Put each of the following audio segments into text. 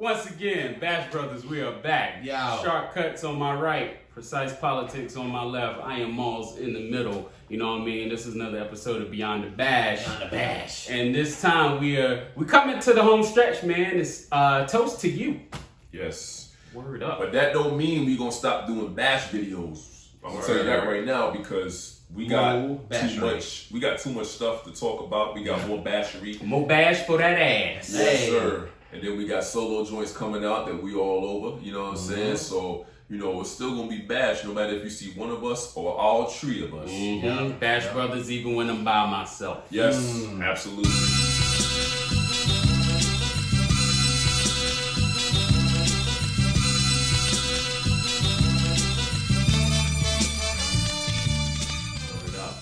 Once again, Bash Brothers, we are back. Yo. Sharp cuts on my right, precise politics on my left. I am Malls in the middle. You know what I mean? This is another episode of Beyond the Bash. Beyond the Bash. And this time we coming to the home stretch, man. It's toast to you. Yes. Word up. But that don't mean we gonna stop doing bash videos. I'm gonna tell you that right now because we got too much stuff to talk about. We got more bashery. More bash for that ass. Yes, sir. And then we got solo joints coming out that we all over. You know what I'm saying? So, you know, it's still gonna be bash no matter if you see one of us or all three of us. Bash Brothers even when I'm by myself. Yes, absolutely.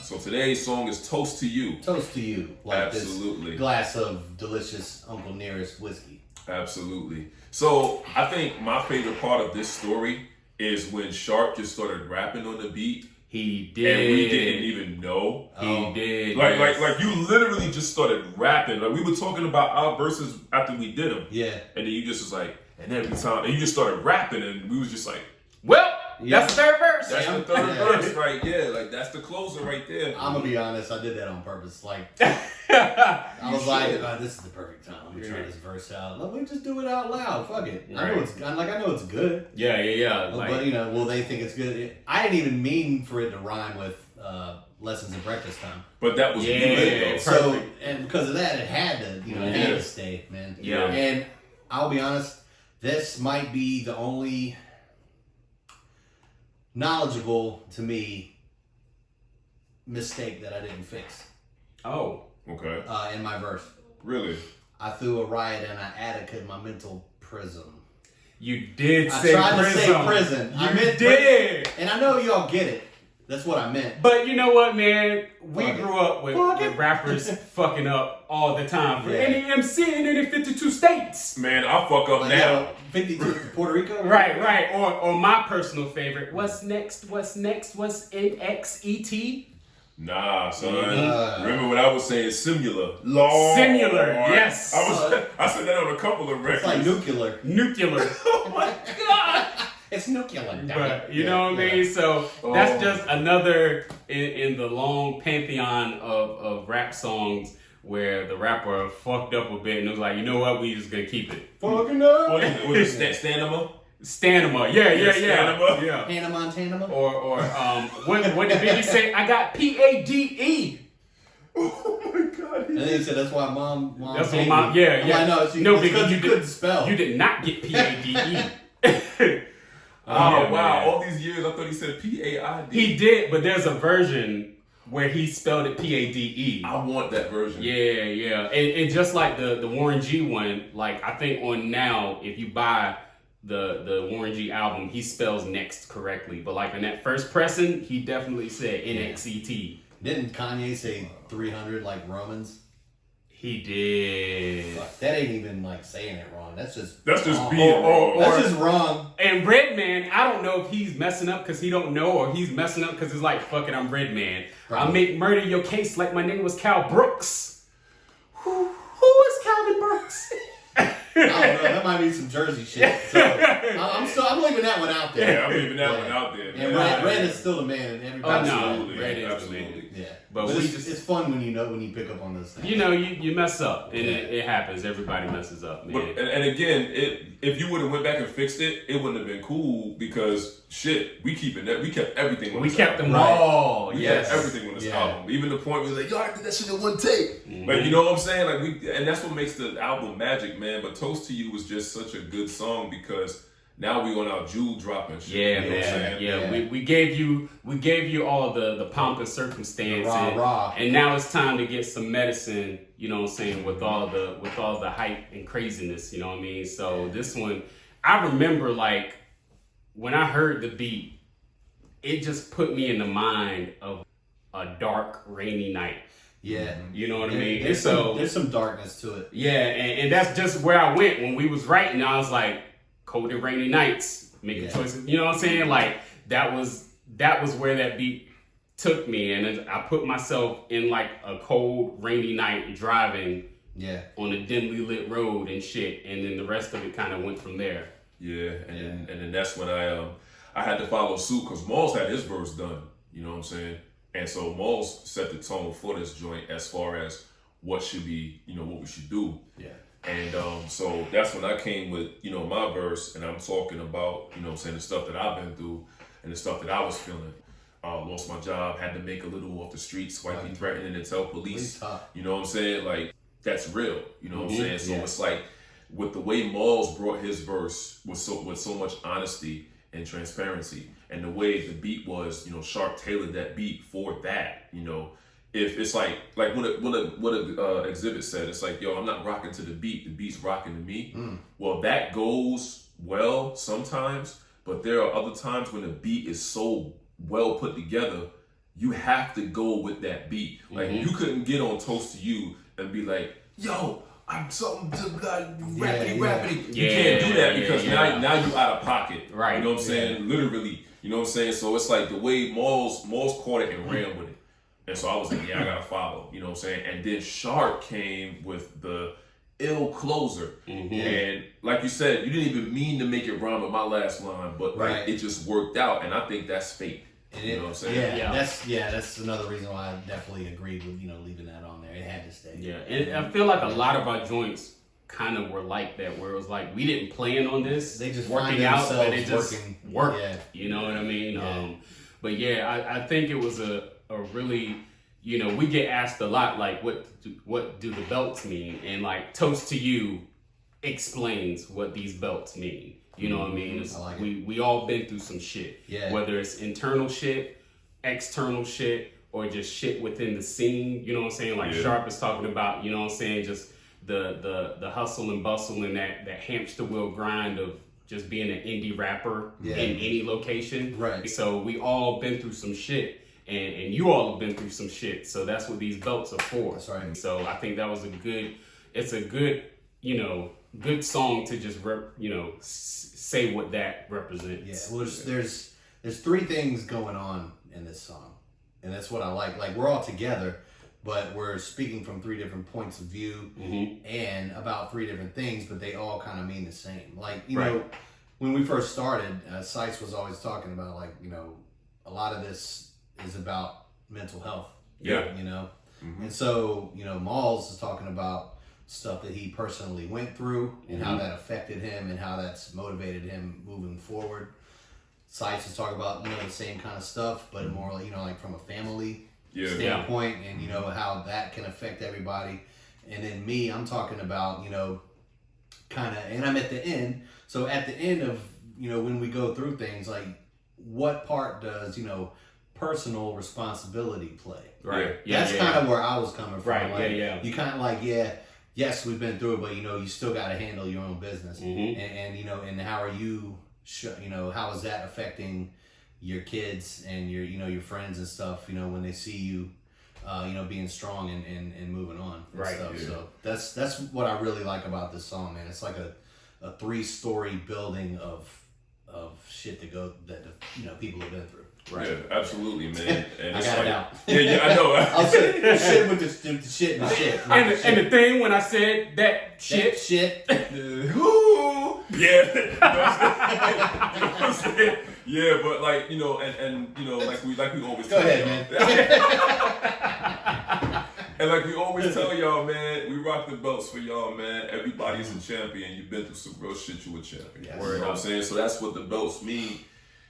So today's song is Toast to You. Toast to you. Like Absolutely. This glass of delicious Uncle Nearest whiskey. Absolutely. So I think my favorite part of this story is when Sharp just started rapping on the beat. He did. And we didn't even know. He did. Like you literally just started rapping. Like we were talking about our verses after we did them. Yeah. And then you just was like, and every time, and you just started rapping and we was just like, well, that's the third verse. that's the third verse, right? Yeah, like that's the closer right there. I'm gonna be honest, I did that on purpose. Like, I was like, oh, this is the perfect time. Let me try this verse out. Let me just do it out loud. Fuck it. I know it's good. Yeah. But you know, will they think it's good? I didn't even mean for it to rhyme with lessons in breakfast time. But that was good, though. So, and because of that, it had to, it had to stay, man. Yeah. And I'll be honest, this might be the only knowledgeable to me mistake that I didn't fix. Oh. Okay. In my verse. Really? I threw a riot and an attic in my mental prison. You did I say tried prison. to say prison. You I meant did. And I know y'all get it. That's what I meant. But you know what, man? We Fuck grew up with rappers fucking up all the time. For Yeah. any MC in any 52 states. Man, I fuck up Like, now. 52 Puerto Rico? Right. Or my personal favorite. What's next? What's NXET? Nah, son. Remember what I was saying? Similar. Similar, yes. I said that on a couple of records. It's like nuclear. Nuclear. Oh my God. It's nuclear. But you know what I mean? So that's just another in the long pantheon of rap songs where the rapper fucked up a bit and it was like, you know what, we just gonna keep it. Fucking up. What is it? Stanima? Stanima. Yeah. Stanima? Hannah Montana. Or what did Biggie say? I got PADE. Oh my God. And then he said that's why mom That's what hated mom. me. Yeah. I'm like, No, it's because you couldn't spell. You did not get PADE. Oh, wow. Man. All these years, I thought he said PAID. He did, but there's a version where he spelled it PADE. I want that version. Yeah. And just like the Warren G one, like I think on Now, if you buy the Warren G album, he spells next correctly. But like in that first pressing, he definitely said NXET. Didn't Kanye say 300 like Romans? He did. Fuck, that ain't even like saying it wrong. That's just wrong. being wrong. That's just wrong. And Redman, I don't know if he's messing up because he don't know or he's messing up because it's like, fuck it, I'm Redman. I'll make murder your case like my name was Cal Brooks. Who is Calvin Brooks? I don't know. That might be some Jersey shit. So I'm leaving that one out there. Yeah, I'm leaving that one out there. And Red is still the man, and everybody. Absolutely. Red is the Absolutely. man. Yeah, But but we it's fun when you pick up on those things. You know, you mess up, and it happens. Everybody messes up, man. But, and again, if you would have went back and fixed it, it wouldn't have been cool because shit, we kept everything. We kept them all. We Yes, kept everything on this album. Even the point where we was like, yo, I did that shit in one take. Like, you know what I'm saying? Like and that's what makes the album magic, man. But Toast to You was just such a good song because now we on our jewel dropping shit. Yeah, you know what I'm man. saying? Yeah, we gave you all the pomp and circumstance, Rah. and now it's time to get some medicine. You know what I'm saying, with all the hype and craziness. You know what I mean. So this one, I remember like when I heard the beat, it just put me in the mind of a dark, rainy night. Yeah, You know what I mean. There's some darkness to it. Yeah, and that's just where I went when we was writing. I was like, cold and rainy nights, making choices. You know what I'm saying? Like that was where that beat took me, and I put myself in like a cold, rainy night driving Yeah. on a dimly lit road and shit, and then the rest of it kind of went from there. Yeah, and then that's when I had to follow suit because Malls had his verse done. You know what I'm saying? And so Malls set the tone for this joint as far as what should be, what we should do. Yeah. And so that's when I came with, my verse, and I'm talking about, the stuff that I've been through and the stuff that I was feeling. Lost my job, had to make a little off the streets, wifey threatening to tell police. You know what I'm saying? Like, that's real. You know what I'm saying? So it's like, with the way Malls brought his verse with so much honesty and transparency, and the way the beat was, Sharp tailored that beat for that, if it's like what a exhibit said, it's like, yo, I'm not rocking to the beat's rocking to me. Well, that goes well sometimes, but there are other times when the beat is so well put together, you have to go with that beat. Like, you couldn't get on Toast to You and be like, yo, I'm something to rappity. You can't do that because now you out of pocket. Right. You know what I'm saying? Literally. You know what I'm saying? So it's like the way Malls caught it and ran with it. And so I was like, I gotta follow. You know what I'm saying? And then Sharp came with the ill closer. And like you said, you didn't even mean to make it rhyme with my last line, but like, it just worked out. And I think that's fate. You know what I'm saying? That's another reason why I definitely agreed with leaving that on there. It had to stay. Yeah, and I feel like a lot of our joints kind of were like that, where it was like we didn't plan on this. They just working out, but it just worked. Yeah. You know what I mean? Yeah. But yeah, I think it was a really, we get asked a lot, like, what do the belts mean? And like Toast to You explains what these belts mean. You know what I mean? I like we all been through some shit. Yeah. Whether it's internal shit, external shit, or just shit within the scene. You know what I'm saying? Like Sharp is talking about, just the hustle and bustle and that hamster wheel grind of just being an indie rapper in any location. Right. So we all been through some shit. And you all have been through some shit. So that's what these belts are for. That's right. So I think that was it's a good, good song to just say what that represents. Yeah, well, there's three things going on in this song, and that's what I like. Like, we're all together, but we're speaking from three different points of view and about three different things, but they all kind of mean the same. Like, you know, when we first started, Sice was always talking about, like, a lot of this is about mental health. Yeah. And so, Malls is talking about stuff that he personally went through and how that affected him and how that's motivated him moving forward. Sice is talking about, the same kind of stuff, but more, like from a family standpoint and, how that can affect everybody. And then me, I'm talking about, kind of, and I'm at the end. So at the end of, when we go through things, like, what part does, personal responsibility play? Right. That's kind of where I was coming from. Right. Like, you kind of like, yes, we've been through it, but you still got to handle your own business. And and how are you, how is that affecting your kids and your friends and stuff, when they see you, being strong and moving on and stuff. So that's what I really like about this song, man. It's like a 3-story building of shit that people have been through. Right. Yeah, absolutely, man. And I got it out. Yeah, I know. I'll say shit with the shit and shit. And the thing when I said that shit. Whoo! Yeah. You know what I'm saying? Yeah, but like, like we always Go tell ahead, y'all. man. And like we always tell y'all, man, we rock the belts for y'all, man. Everybody's a champion. You've been through some real shit, you a champion. Yes. You know what I'm saying? So that's what the belts mean.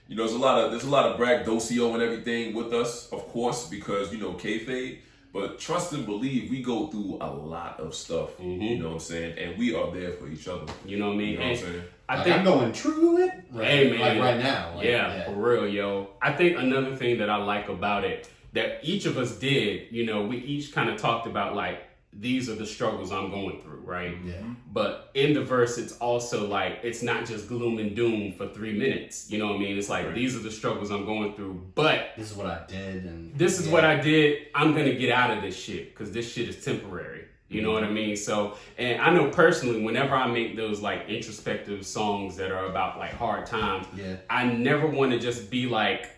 There's a lot of braggadocio and everything with us, of course, because kayfabe. But trust and believe, we go through a lot of stuff. You know what I'm saying? And we are there for each other. You know what I mean? You know what I'm saying? I think I'm going through it. Hey, man. Like right now. For real, yo. I think another thing that I like about it that each of us did, we each kind of talked about, like, these are the struggles I'm going through, right? Yeah. But in the verse, it's also like, it's not just gloom and doom for 3 minutes. You know what I mean? It's like, these are the struggles I'm going through, but this is what I did, and this is what I did. I'm going to get out of this shit because this shit is temporary. You know what I mean? So, and I know personally, whenever I make those like introspective songs that are about like hard times, I never want to just be like,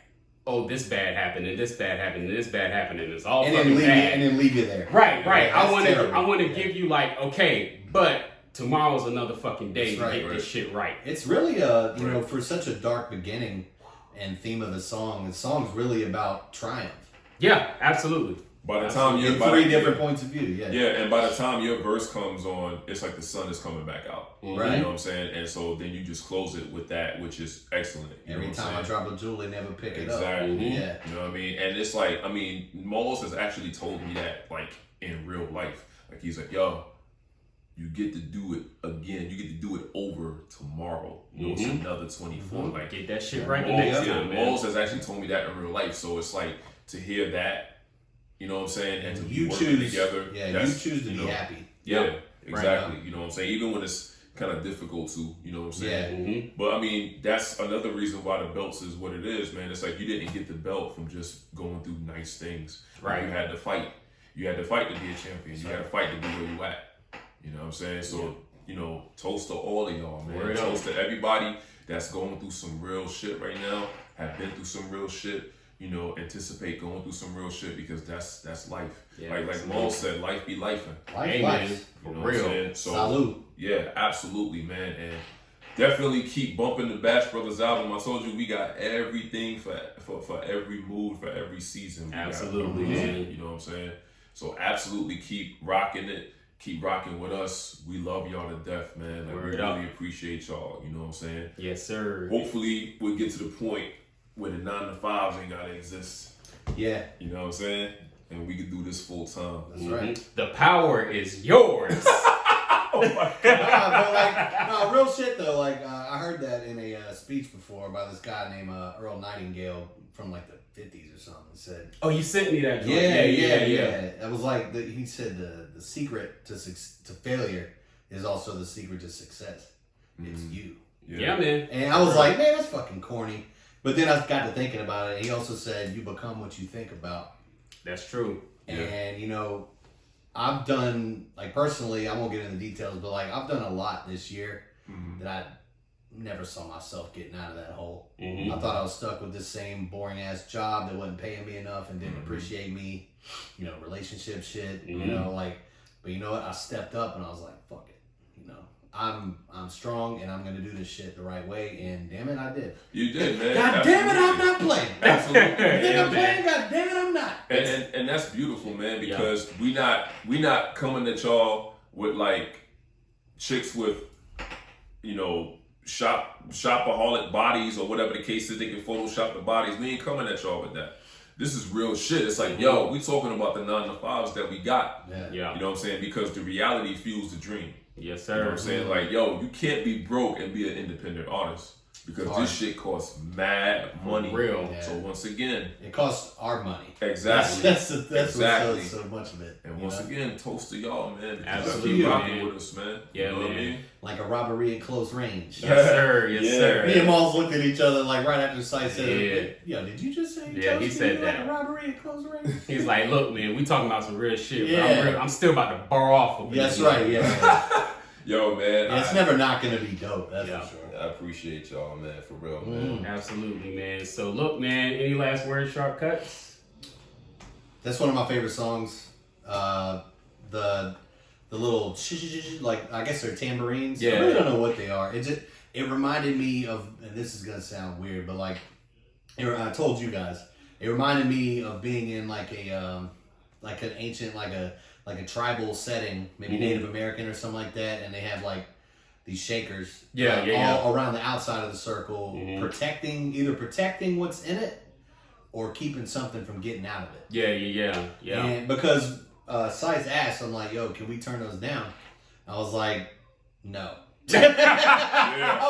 oh, this bad happened, and this bad happened, and this bad happened, and it's all and fucking then bad. leave you there. Right. Yeah, I want to. terrible. I want to Yeah. give you like, okay, but tomorrow's another fucking day That's to right, get this shit right. It's really you know, for such a dark beginning and theme of the song's really about triumph. Yeah, absolutely. By the time In you're three different points of view, yeah. Yeah, and by the time your verse comes on, it's like the sun is coming back out. Right. You know what I'm saying? And so then you just close it with that, which is excellent. You Every know what time I'm I saying? drop a jewel, they never pick it up. Exactly. Yeah. You know what I mean? And it's like, I mean, Moles has actually told me that, like, in real life. Like, he's like, yo, you get to do it again. You get to do it over tomorrow. You know, it's another 24. Like, Get that shit right the Moles, next time, man. Moles has actually told me that in real life. So it's like, to hear that, you know what I'm saying? And to be You working choose together. Yeah, you that's, choose to you be know, happy. Yeah, Yep. exactly. You know what I'm saying? Even when it's kind of difficult to, you know what I'm saying? Yeah. But I mean, that's another reason why the belts is what it is, man. It's like you didn't get the belt from just going through nice things. Right. You had to fight. You had to fight to be a champion. You had to fight to be where you at. You know what I'm saying? So, you know, toast to all of y'all, man. Word Toast up. to everybody that's going through some real shit right now, have been through some real shit. You know, anticipate going through some real shit because that's life. Yeah, like absolutely. Maul said, life be lifing. Life, Hey, life. man. You know For real. what I'm saying? So, Salute. yeah, absolutely, man. And definitely keep bumping the Bash Brothers album. I told you we got everything for every mood, for every season. We got Absolutely, music, man. You know what I'm saying? So absolutely keep rocking it. Keep rocking with us. We love y'all to death, man. Like, we Word up. really appreciate y'all. You know what I'm saying? Yes, sir. Hopefully we'll get to the point where the 9 to 5s ain't gotta exist. Yeah, You know what I'm saying? And we can do this full time. that's right. The power is yours. Oh my God. But like, no, real shit though. Like, I heard that in a speech before by this guy named Earl Nightingale from like the 50s or something. He said, Oh, you sent me that. joint. yeah. It was like he said the secret to failure is also the secret to success. It's you. Yeah, man. And I was like, man, that's fucking corny. But then I got to thinking about it. And he also said, you become what you think about. That's true. And, you know, I've done, like, personally, I won't get into details, but, like, I've done a lot this year that I never saw myself getting out of that hole. Mhm. I thought I was stuck with this same boring-ass job that wasn't paying me enough and didn't appreciate me, you know, relationship shit, you know, like, but you know what? I stepped up and I was like, fuck it, you know. I'm strong and I'm going to do this shit the right way, and damn it, I did. You did, man. God damn it, I'm not playing. Absolutely. You think Yeah, I'm playing? God damn it, I'm not. And that's beautiful, man, because we not coming at y'all with like chicks with, you know, shopaholic bodies or whatever the case is. They can Photoshop the bodies. We ain't coming at y'all with that. This is real shit. It's like, yo, we talking about the 9 to 5s that we got. Yeah. Yeah. You know what I'm saying? Because the reality fuels the dream. Yes, You know what sir. I'm saying? Like, yo, you can't be broke and be an independent artist because Hard. this shit costs mad money. real. Yeah. So once again, It costs our money. exactly. That's Exactly. what's so much of it. And you once know? again, toast to y'all, man. Absolutely, Keep rocking man. with us, man. Yeah, you know what I man. mean? Like a robbery at close range. Yes, sir. Yes, Yeah. sir. Me and Malls looked at each other like right after Sight said, Yeah. "Yo, did you just say?" Yeah, he toasting said me like that. a robbery at close range. He's like, look, man, we talking about some real shit, Yeah. but I'm still about to bar off. Of That's this. right. Yeah, Yo, man. it's never not gonna be dope. That's Yeah. for sure. I appreciate y'all, man, for real, man. Absolutely, man. So look, man, any last words, Shortcuts? That's one of my favorite songs. The little like I guess they're tambourines. I Yeah. really don't know what they are. It reminded me of, and this is gonna sound weird, but like I told you guys, it reminded me of being in like an ancient like a tribal setting, maybe Native American or something like that, and they have like these shakers, all around the outside of the circle, protecting what's in it or keeping something from getting out of it. Yeah. And because Size asked, I'm like, yo, can we turn those down? I was like, no. I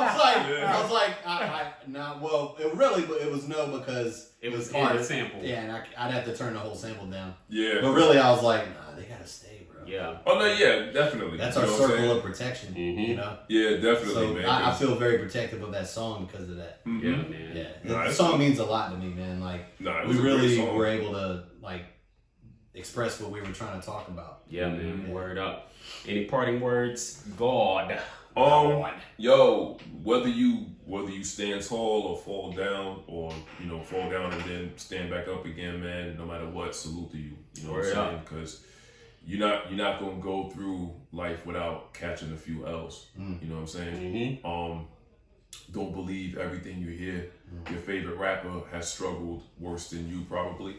was like, no. Well, it was no because It was hard. in the sample. Yeah, and I'd have to turn the whole sample down. Yeah. But really, I was like, nah, they gotta stay, bro. Yeah. Oh, no, yeah, definitely. That's You our know what I'm circle saying? of protection, Mhm. you know. Yeah, definitely, So man. I feel very protective of that song because of that. Mhm. Yeah, man. Yeah, Nah, the it's- song means a lot to me, man. Like Nah, it we was a great really song. were able to like express what we were trying to talk about. Yeah, man. Yeah. Word up. Any parting words? God. Yo, whether you stand tall or fall down, or fall down and then stand back up again, man. No matter what, salute to you. You know what I'm saying? Because you're not gonna go through life without catching a few L's. You know what I'm saying? Don't believe everything you hear. Your favorite rapper has struggled worse than you probably.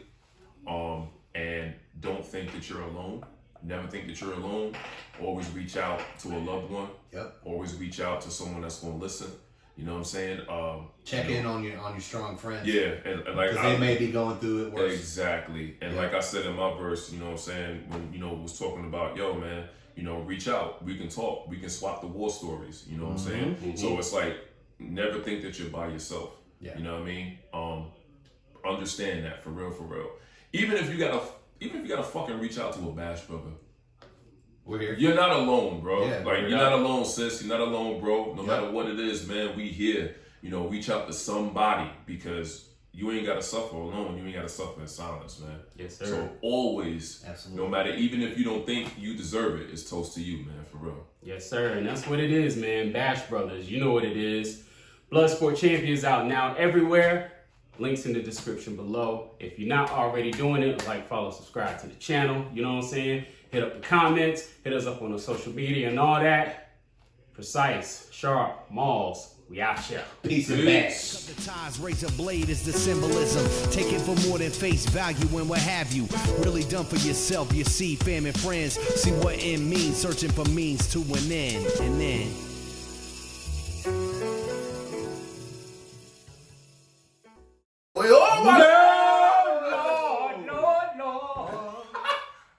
And don't think that you're alone. Never think that you're alone. Always reach out to a loved one. Yep. Always reach out to someone that's gonna listen. You know what I'm saying? Check in on your strong friends. Yeah, and like because they may be going through it worse. Exactly. And like I said in my verse, you know what I'm saying, when was talking about, yo man, reach out. We can talk. We can swap the war stories. You know what I'm saying? So it's like, never think that you're by yourself. Yeah. You know what I mean? Understand that for real, for real. Even if you gotta fucking reach out to a Bash brother. We're here. You're not alone, bro. Yeah, you're not alone, sis. You're not alone, bro. No matter what it is, man, we here. Reach out to somebody, because you ain't gotta suffer alone. You ain't gotta suffer in silence, man. Yes, sir. So always, Absolutely. no matter, even if you don't think you deserve it, it's toast to you, man, for real. Yes, sir. And that's what it is, man. Bash Brothers, you know what it is. Bloodsport Champions out now everywhere. Links in the description below. If you're not already doing it, like, follow, subscribe to the channel. You know what I'm saying? Hit up the comments. Hit us up on the social media and all that. Precise, Sharp, Malls. We out here. Peace and back. Cut the ties, razor blade is the symbolism. Take it for more than face value and what have you. Really done for yourself, you see, fam and friends. See what end means, searching for means to an end. And then